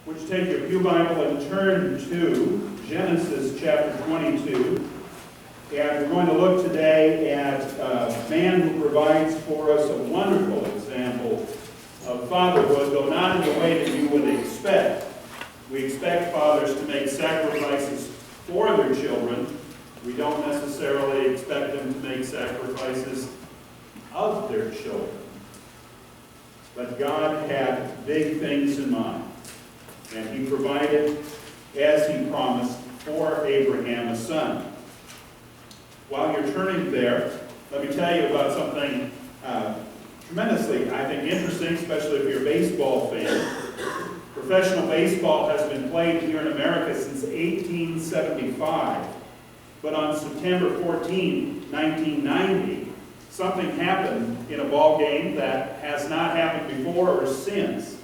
Would you take your Pew Bible and turn to Genesis chapter 22. And we're going to look today at a man who provides for us a wonderful example of fatherhood, though not in the way that you would expect. We expect fathers to make sacrifices for their children. We don't necessarily expect them to make sacrifices of their children. But God had big things in mind. And he provided, as he promised, for Abraham a son. While you're turning there, let me tell you about something tremendously, I think, interesting, especially if you're a baseball fan. Professional baseball has been played here in America since 1875. But on September 14, 1990, something happened in a ball game that has not happened before or since.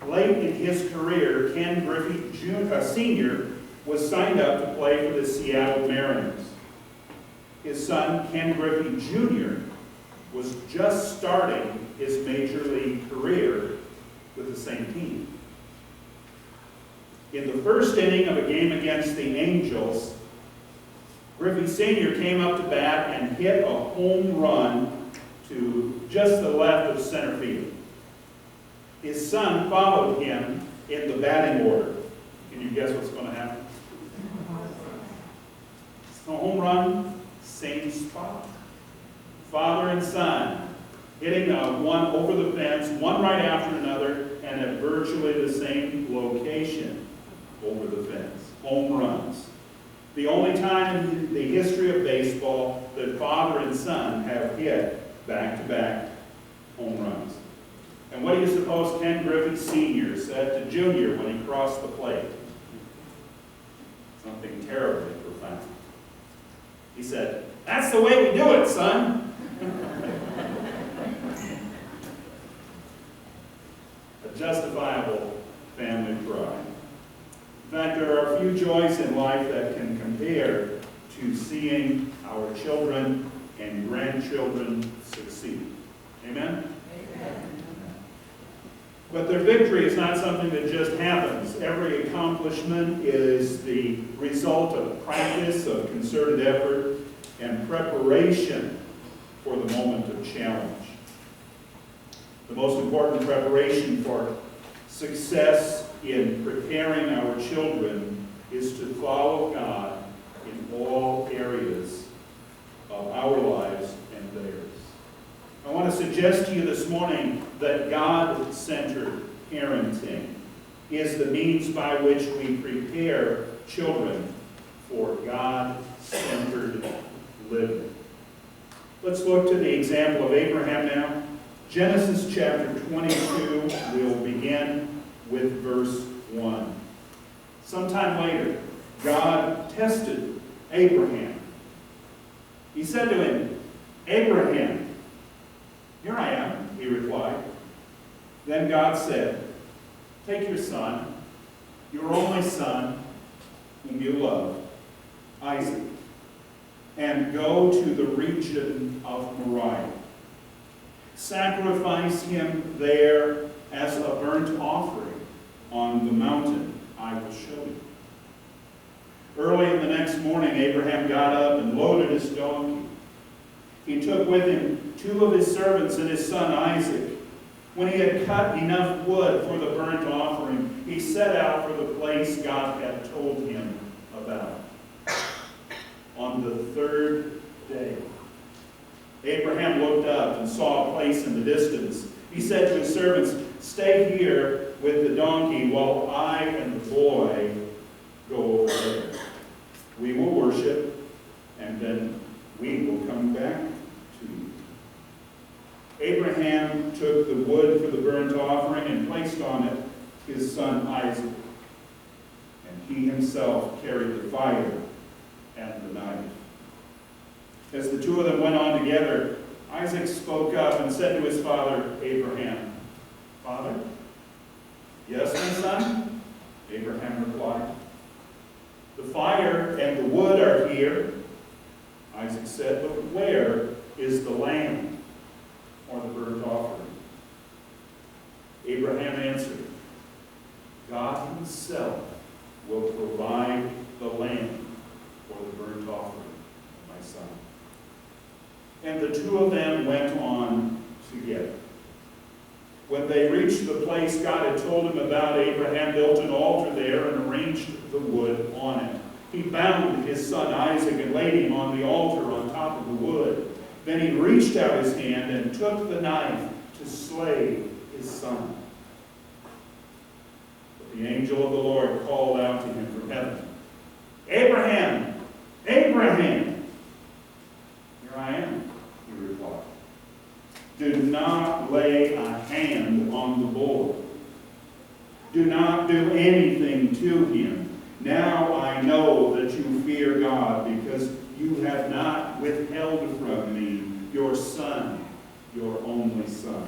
Late in his career, Ken Griffey Sr. was signed up to play for the Seattle Mariners. His son, Ken Griffey Jr., was just starting his major league career with the same team. In the first inning of a game against the Angels, Griffey Sr. came up to bat and hit a home run to just the left of center field. His son followed him in the batting order. Can you guess what's going to happen? A home run, same spot. Father and son hitting one over the fence, one right after another, and at virtually the same location over the fence. Home runs. The only time in the history of baseball that father and son have hit back-to-back home runs. And what do you suppose Ken Griffey Sr. said to Junior when he crossed the plate? Something terribly profound. He said, "That's the way we do it, son." A justifiable family pride. In fact, there are few joys in life that can compare to seeing our children and grandchildren succeed. Amen? Amen. But their victory is not something that just happens. Every accomplishment is the result of practice, of concerted effort, and preparation for the moment of challenge. The most important preparation for success in preparing our children is to follow God in all areas of our lives and theirs. I want to suggest to you this morning that God-centered parenting is the means by which we prepare children for God-centered living. Let's look to the example of Abraham now. Genesis chapter 22, we'll begin with verse 1. Sometime later, God tested Abraham. He said to him, "Abraham." "Here I am," he replied. Then God said, "Take your son, your only son, whom you love, Isaac, and go to the region of Moriah. Sacrifice him there as a burnt offering on the mountain I will show you." Early in the next morning, Abraham got up and loaded his donkey. He took with him 2 of his servants and his son Isaac. When he had cut enough wood for the burnt offering, he set out for the place God had told him about. On the 3rd day, Abraham looked up and saw a place in the distance. He said to his servants, "Stay here with the donkey while I and the boy go over there. We will worship, and then we will come back to you." Abraham took the wood for the burnt offering and placed on it his son Isaac, and he himself carried the fire and the knife. As the 2 of them went on together, Isaac spoke up and said to his father Abraham, "Father?" "Yes, my son," Abraham replied. "The fire and the wood are here," Isaac said, "but where is the lamb or the burnt offering?" Abraham answered, God himself will provide the lamb for the burnt offering of my son. And the two of them went on together. When they reached the place God had told him about, Abraham built an altar there and arranged the wood on it. He bound his son Isaac and laid him on the altar on top of the wood. Then he reached out his hand and took the knife to slay his son. But the angel of the Lord called out to him from heaven, "Abraham! Abraham!" "Here I am," he replied. "Do not lay a hand on the boy. Do not do anything to him. Now I know that you fear God, because you have not withheld from me your son, your only son."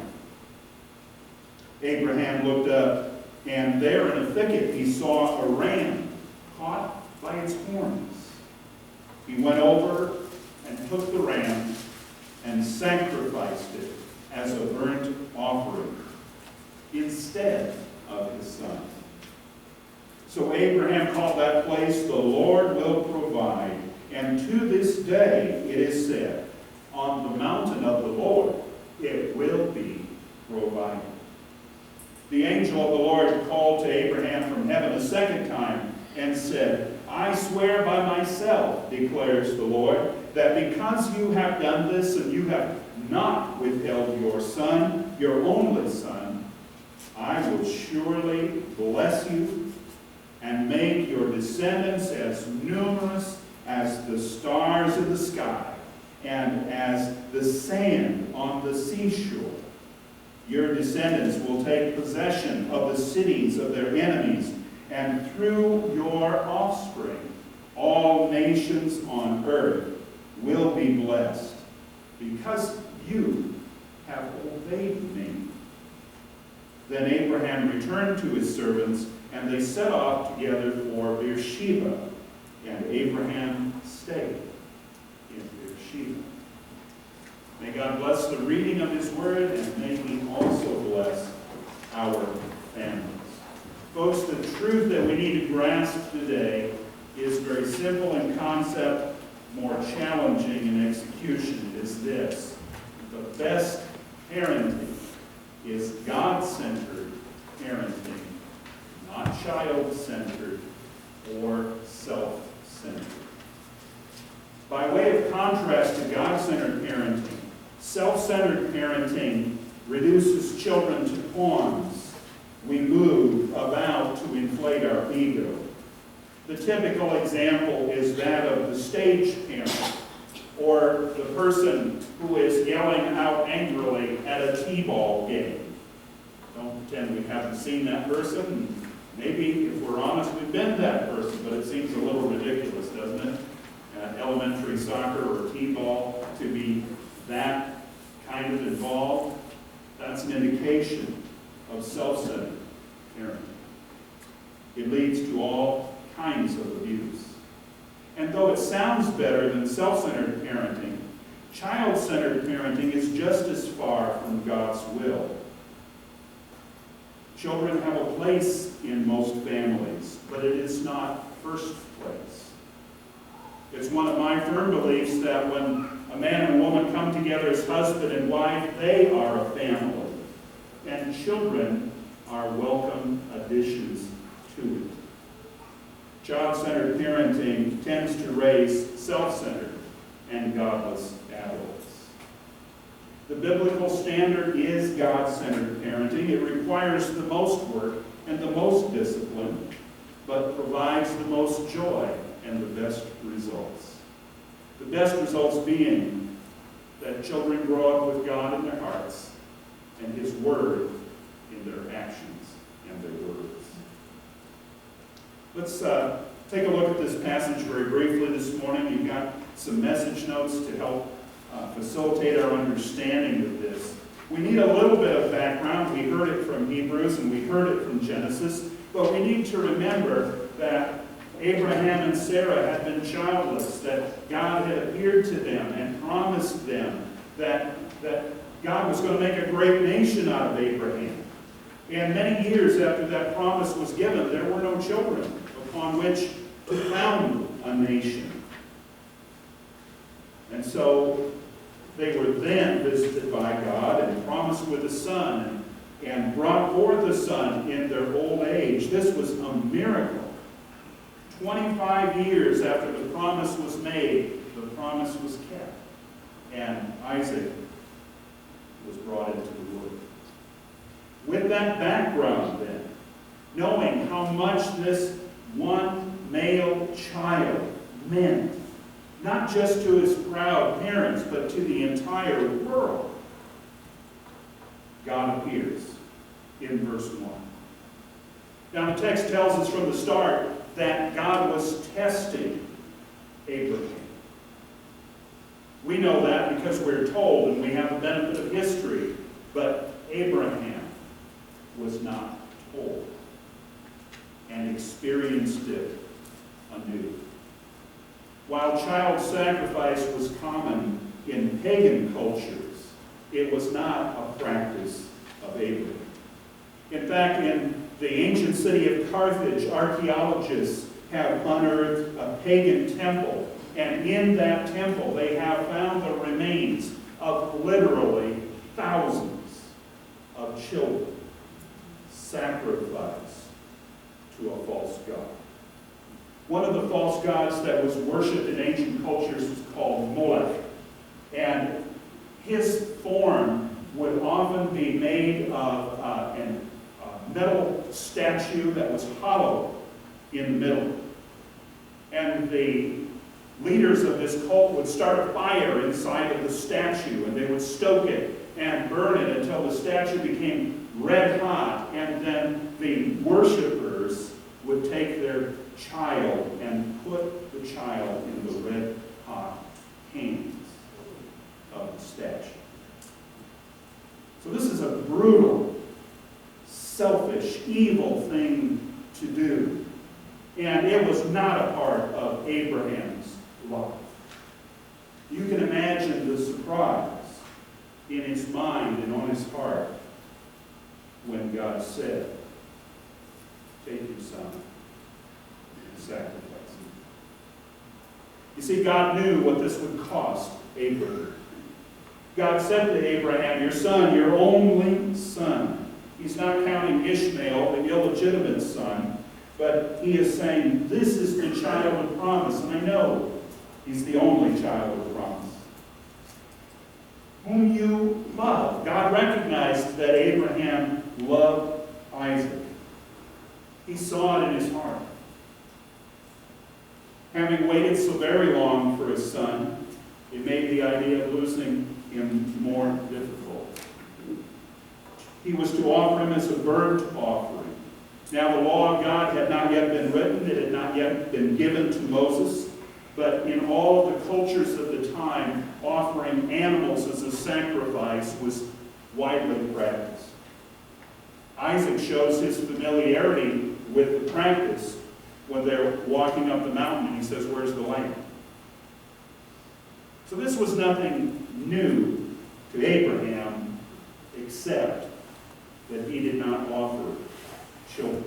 Abraham looked up, and there in a thicket he saw a ram caught by its horns. He went over and took the ram and sacrificed it as a burnt offering instead of his son. So Abraham called that place, "The Lord will provide." And to this day it is said, "On the mountain of the Lord it will be provided." The angel of the Lord called to Abraham from heaven a second time and said, "I swear by myself, declares the Lord, that because you have done this and you have not withheld your son, your only son, I will surely bless you and make your descendants as numerous as the stars in the sky and as the sand on the seashore. Your descendants will take possession of the cities of their enemies, and through your offspring, all nations on earth will be blessed, because you have obeyed me." Then Abraham returned to his servants, and they set off together for Beersheba, and Abraham stayed in Beersheba. May God bless the reading of his word, and may he also bless our families. Folks, the truth that we need to grasp today is very simple in concept, more challenging in execution. It is this: the best parenting is God-centered parenting, not child-centered or self-centered. By way of contrast to God-centered parenting, self-centered parenting reduces children to pawns we move about to inflate our ego. The typical example is that of the stage parent, or the person who is yelling out angrily at a t-ball game. Don't pretend we haven't seen that person. Maybe, if we're honest, we've been that person, but it seems a little ridiculous, doesn't it? Elementary soccer or t-ball, to be that kind of involved. That's an indication of self-centered parenting. It leads to all kinds of abuse. And though it sounds better than self-centered parenting, child-centered parenting is just as far from God's will. Children have a place in most families, but it is not first place. It's one of my firm beliefs that when a man and a woman come together as husband and wife, they are a family, and children are welcome additions to it. Child-centered parenting tends to raise self-centered and godless adults. The biblical standard is God-centered parenting. It requires the most work and the most discipline, but provides the most joy and the best results. The best results being that children grow up with God in their hearts and His Word in their actions and their words. Let's take a look at this passage very briefly this morning. You've got some message notes to help facilitate our understanding of this. We need a little bit of background. We heard it from Hebrews and we heard it from Genesis, but we need to remember that Abraham and Sarah had been childless, that God had appeared to them and promised them that God was going to make a great nation out of Abraham. And many years after that promise was given, there were no children upon which to found a nation. And so they were then visited by God and promised with a son and brought forth a son in their old age. This was a miracle. 25 years after the promise was made, the promise was kept. And Isaac was brought into the world. With that background then, knowing how much this one male child meant, not just to his proud parents, but to the entire world, God appears in verse 1. Now the text tells us from the start that God was testing Abraham. We know that because we're told and we have the benefit of history, but Abraham was not told and experienced it anew. While child sacrifice was common in pagan cultures, it was not a practice of Abraham. In fact, in the ancient city of Carthage, archaeologists have unearthed a pagan temple, and in that temple they have found the remains of literally thousands of children sacrificed to a false god. One of the false gods that was worshipped in ancient cultures was called Molech, and his form would often be made of a metal statue that was hollow in the middle. And the leaders of this cult would start a fire inside of the statue, and they would stoke it and burn it until the statue became red hot, and then the worshipers would take their child and put the child in the red hot hands of the statue. So this is a brutal, selfish, evil thing to do. And it was not a part of Abraham's life. You can imagine the surprise in his mind and on his heart when God said, "Take your son and sacrifice him." You see, God knew what this would cost Abraham. God said to Abraham, "Your son, your only son." He's not counting Ishmael, the illegitimate son, but he is saying, this is the child of promise. And I know he's the only child of promise, whom you love. God recognized that Abraham loved Isaac. He saw it in his heart. Having waited so very long for his son, it made the idea of losing him more difficult. He was to offer him as a burnt offering. Now the law of God had not yet been written. It had not yet been given to Moses. But in all of the cultures of the time, offering animals as a sacrifice was widely practiced. Isaac shows his familiarity with the practice when they're walking up the mountain and he says, "Where's the lamb?" So this was nothing new to Abraham, except that he did not offer children.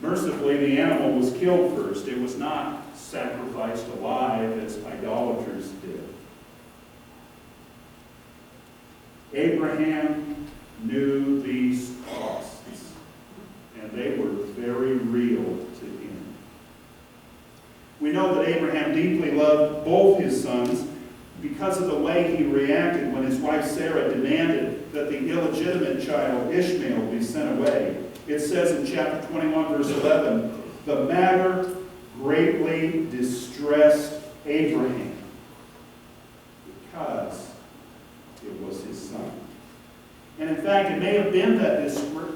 Mercifully, the animal was killed first. It was not sacrificed alive as idolaters did. Abraham knew these costs, and they were very real to him. We know that Abraham deeply loved both his sons because of the way he reacted when his wife Sarah demanded that the illegitimate child Ishmael be sent away. It says in chapter 21, verse 11, "The matter greatly distressed Abraham because it was his son." And in fact, it may have been that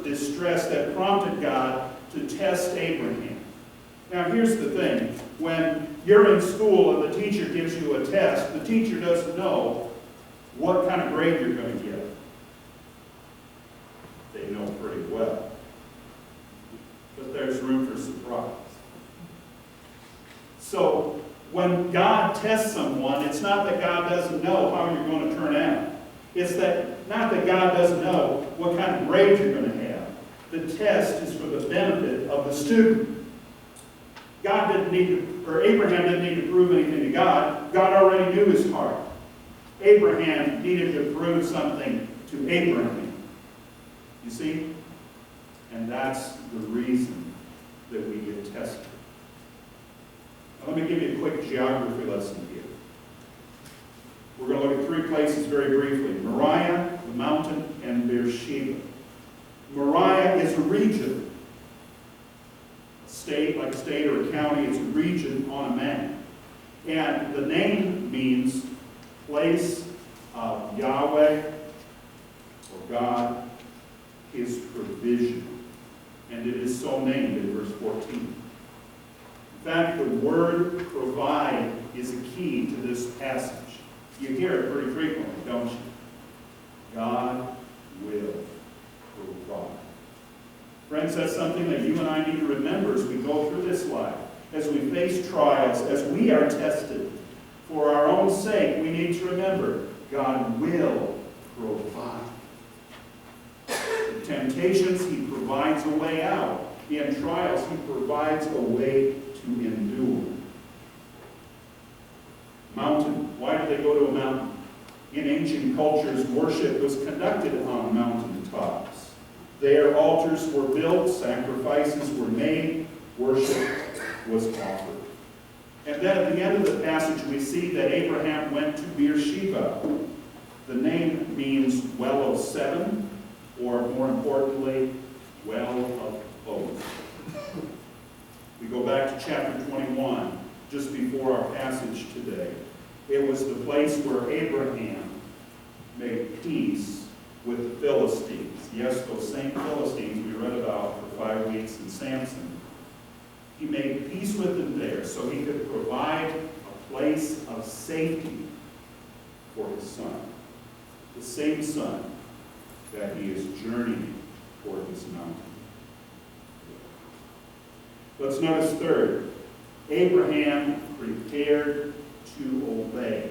distress that prompted God to test Abraham. Now here's the thing. When you're in school and the teacher gives you a test, the teacher doesn't know what kind of grade you're going to get. They know pretty well. But there's room for surprise. So when God tests someone, it's not that God doesn't know how you're going to turn out. It's that, not that God doesn't know what kind of grade you're going to have. The test is for the benefit of the student. Abraham didn't need to prove anything to God. God already knew his heart. Abraham needed to prove something to Abraham. You see? And that's the reason that we get tested. Now, let me give you a quick geography lesson here. We're going to look at three places very briefly. Moriah, the mountain, and Beersheba. Moriah is a region. A state, like a state or a county, it's a region on a map. And the name means place of Yahweh, or God, his provision. And it is so named in verse 14. In fact, the word provide is a key to this passage. You hear it pretty frequently, don't you? God will provide. Friends, that's something that you and I need to remember as we go through this life, as we face trials, as we are tested. For our own sake, we need to remember, God will provide. In temptations, he provides a way out. In trials, he provides a way to endure. Mountain. Why did they go to a mountain? In ancient cultures, worship was conducted on mountaintops. There, altars were built, sacrifices were made, worship was offered. And then at the end of the passage, we see that Abraham went to Beersheba. The name means well of seven, or more importantly, well of both. We go back to chapter 21, just before our passage today. It was the place where Abraham made peace with the Philistines. Yes, those same Philistines we read about for 5 weeks in Samson. He made peace with them there so he could provide a place of safety for his son. The same son that he is journeying toward this mountain. Let's notice third, Abraham prepared to obey.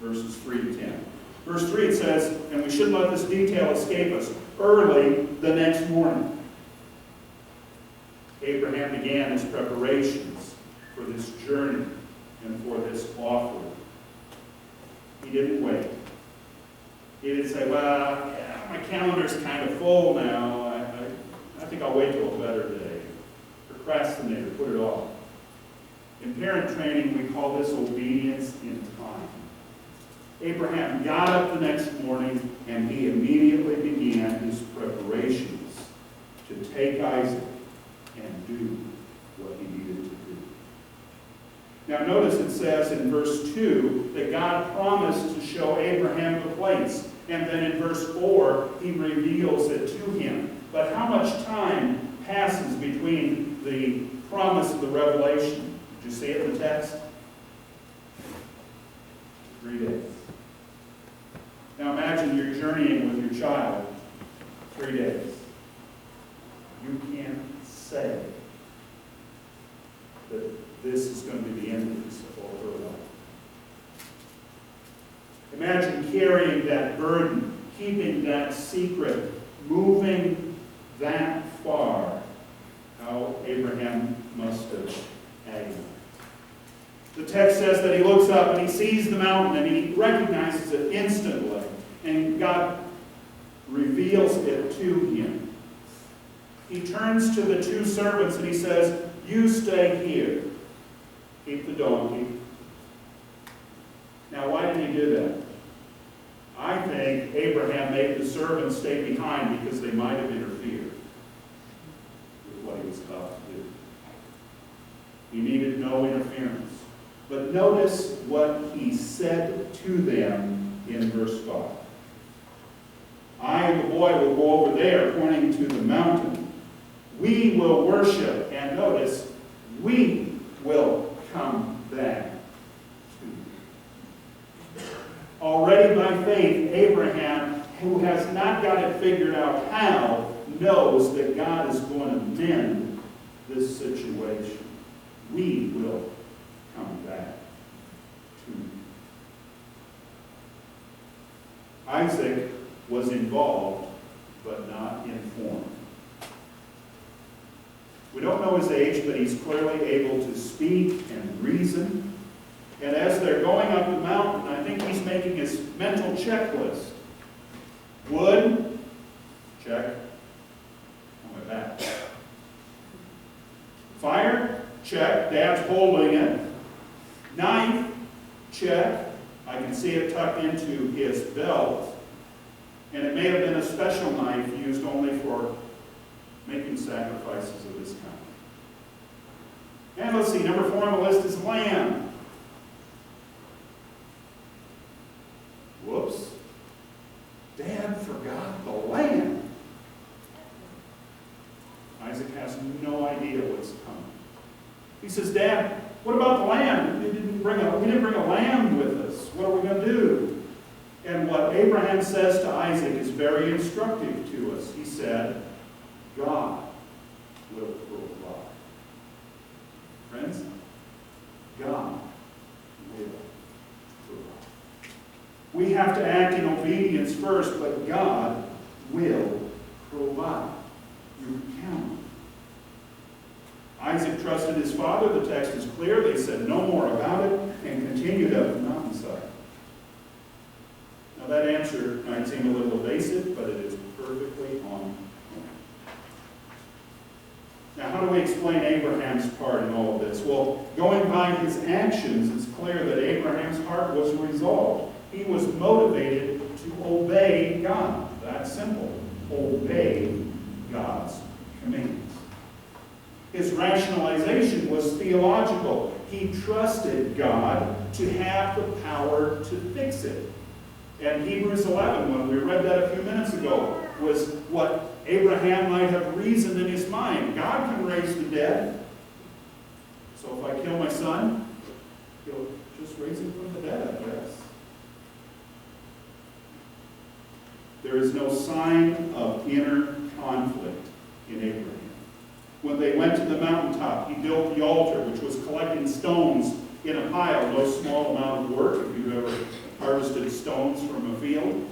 Verses 3 to 10. Verse 3 it says, and we shouldn't let this detail escape us, early the next morning, Abraham began his preparations for this journey and for this offering. He didn't wait. He didn't say, well, yeah, my calendar's kind of full now. I think I'll wait till a better day. Procrastinator, put it off. In parent training, we call this obedience in time. Abraham got up the next morning and he immediately began his preparations to take Isaac and do what he needed to do. Now notice it says in verse 2 that God promised to show Abraham the place. And then in verse 4, he reveals it to him. But how much time passes between the promise and the revelation? Did you see it in the text? 3 days. Now imagine you're journeying with your child 3 days. You can't say that this is going to be the end of his or her life. Imagine carrying that burden, keeping that secret, moving that far. How Abraham must have agonized. The text says that he looks up and he sees the mountain and he recognizes it instantly. And God reveals it to him. He turns to the 2 servants and he says, you stay here. Keep the donkey. Now, why did he do that? I think Abraham made the servants stay behind because they might have interfered with what he was about to do. He needed no interference. But notice what he said to them in verse 5. I and the boy will go over there, pointing to the mountain. We will worship, and notice, we will come back to you. Already by faith, Abraham, who has not got it figured out how, knows that God is going to mend this situation. We will come back to you. Isaac was involved, but not informed. We don't know his age, but he's clearly able to speak and reason. And as they're going up the mountain, I think he's making his mental checklist. Wood, check. On my back. Fire, check. Dad's holding it. Knife, check. I can see it tucked into his belt. And it may have been a special knife used only for making sacrifices of this kind. And let's see, number 4 on the list is lamb. Whoops. Dad forgot the lamb. Isaac has no idea what's coming. He says, Dad, what about the lamb? We didn't bring a lamb with us. What are we going to do? And what Abraham says to Isaac is very instructive to us. He said, God will provide. Friends, God will provide. We have to act in obedience first, but God will provide. You count. Isaac trusted his father. The text is clear. They said no more about it and continued up the mountainside. Now that answer might seem a little evasive, but it is perfectly on point. Now how do we explain Abraham's part in all of this? Well, going by his actions, it's clear that Abraham's heart was resolved. He was motivated to obey God. That's simple. Obey God's commands. His rationalization was theological. He trusted God to have the power to fix it. And Hebrews 11, when we read that a few minutes ago, was what Abraham might have reasoned in his mind. God can raise the dead. So if I kill my son, he'll just raise him from the dead, I guess. There is no sign of inner conflict in Abraham. When they went to the mountaintop, he built the altar, which was collecting stones in a pile, no small amount of work. If you've ever harvested stones from a field,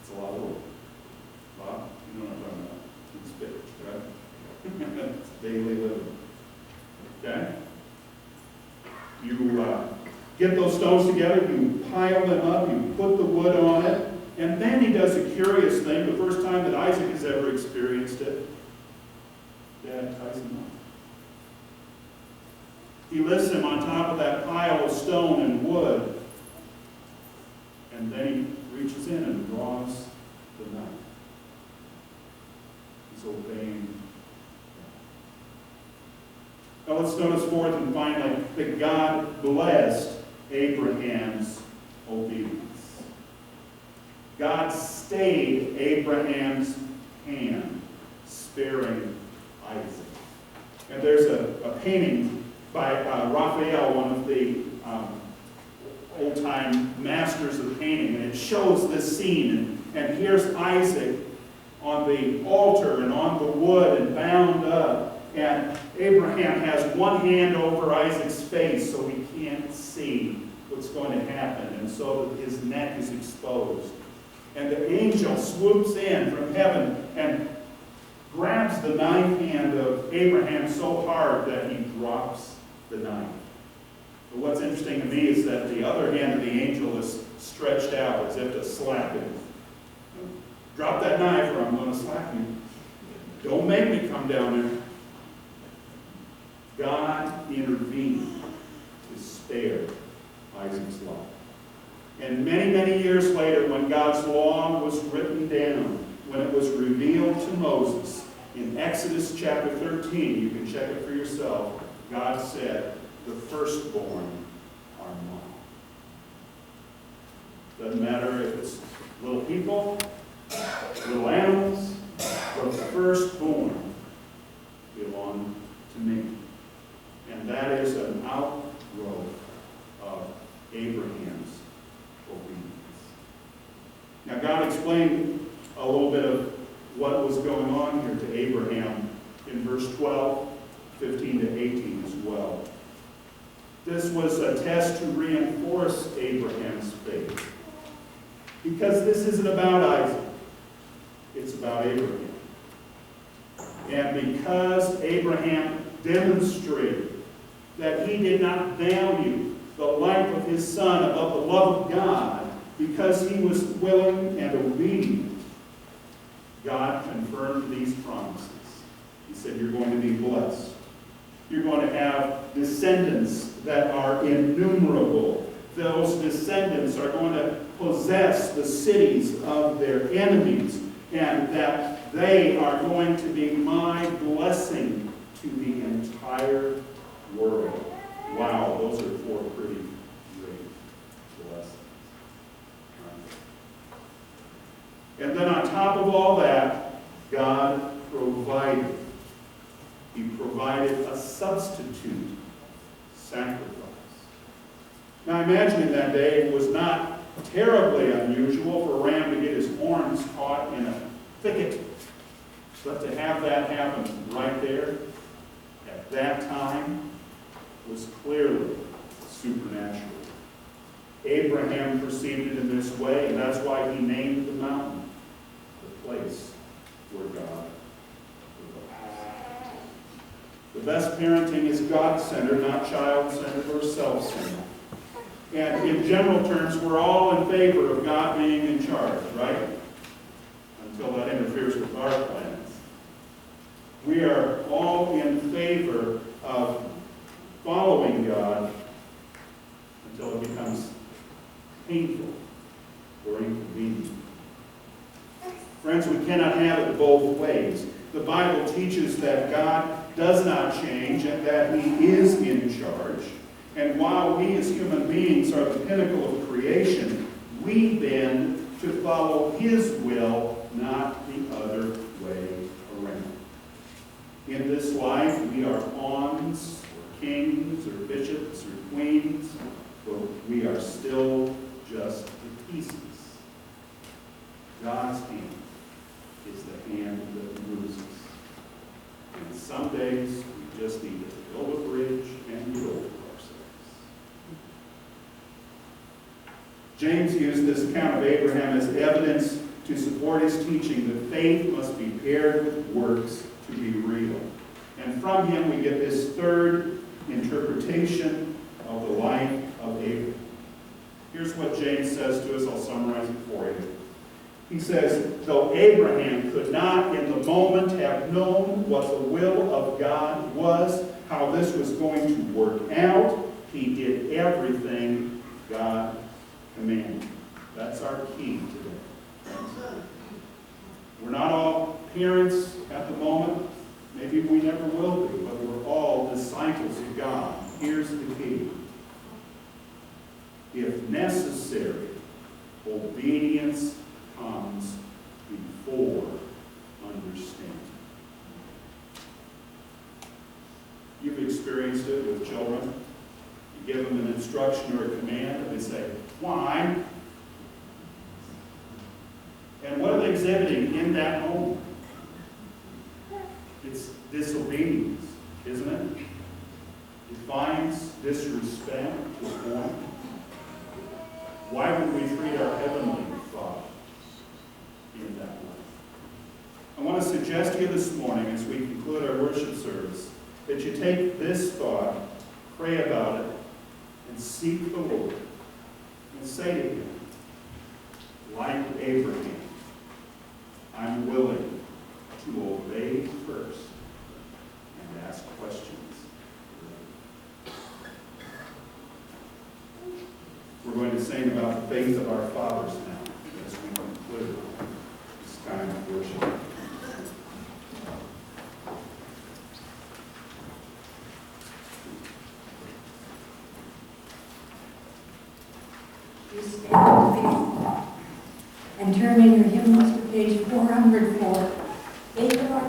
it's a lot of work. Bob, you know what I'm talking about. It's big, right? It's daily living. Okay? You get those stones together, you pile them up, you put the wood on it, and then he does a curious thing, the first time that Isaac has ever experienced it. Dad ties him up. He lifts him on top of that pile of stone and wood, and then he reaches in and draws the knife. He's obeying God. Now let's notice fourth and finally that God blessed Abraham's obedience. God stayed Abraham's hand, sparing Isaac. And there's a painting by Raphael, one of the old-time masters of painting, and it shows this scene. And here's Isaac on the altar and on the wood and bound up. And Abraham has one hand over Isaac's face so he can't see what's going to happen, and so that his neck is exposed. And the angel swoops in from heaven and grabs the knife hand of Abraham so hard that he drops the knife. But what's interesting to me is that the other hand of the angel is stretched out as if to slap him. Drop that knife or I'm going to slap you. Don't make me come down there. God intervened to spare Isaac's life. And many, many years later, when God's law was written down, when it was revealed to Moses, in Exodus chapter 13, you can check it for yourself, God said, the firstborn are mine. Doesn't matter if it's little people, little animals, but the firstborn belong to me. And that is an outgrowth of Abraham's obedience. Now God explained a little bit of what was going on here to Abraham in verse 12, 15 to 18 as well. This was a test to reinforce Abraham's faith. Because this isn't about Isaac. It's about Abraham. And because Abraham demonstrated that he did not value the life of his son above the love of God, because he was willing and obedient, God confirmed these promises. He said, you're going to be blessed. You're going to have descendants that are innumerable. Those descendants are going to possess the cities of their enemies, and that they are going to be my blessing to the entire world. Wow, those are four pretty great blessings. And then on top of all that, God provided. He provided a substitute sacrifice. Now imagine in that day it was not terribly unusual for a ram to get his horns caught in a thicket. But to have that happen right there, at that time, was clearly supernatural. Abraham perceived it in this way, and that's why he named the mountain the place where God was. The best parenting is God-centered, not child-centered or self-centered. And in general terms, we're all in favor of God being in charge, right? Until that interferes with our plans. We are all in favor of following God until it becomes painful or inconvenient. Friends, we cannot have it both ways. The Bible teaches that God does not change and that He is in charge. And while we as human beings are the pinnacle of creation, we bend to follow His will, not the other way around. In this life, we are pawns, or kings, or bishops, or queens, but we are still just the pieces. God's hand is the hand that moves us. And some days, we just need to build a bridge and get over ourselves. James used this account of Abraham as evidence to support his teaching that faith must be paired with works to be real. And from him we get this third interpretation of the life of Abraham. Here's what James says to us. I'll summarize it for you. He says, though Abraham could not in the moment have known what the will of God was, how this was going to work out, he did everything God commanded. That's our key today. We're not all parents at the moment. Maybe we never will be, but we're all disciples of God. Here's the key. If necessary, obedience comes before understanding. You've experienced it with children. You give them an instruction or a command, and they say, why? And what are they exhibiting in that moment? It's disobedience, isn't it? Defiance, disrespect, disappointment. Why would we treat our Heavenly Father in that way? I want to suggest to you this morning, as we conclude our worship service, that you take this thought, pray about it, and seek the Lord, and say to Him, like Abraham, I'm willing to obey first and ask questions. We're going to sing about the faith of our fathers now as we conclude this time of worship. You stand, please, and turn in your hymnals to page 404.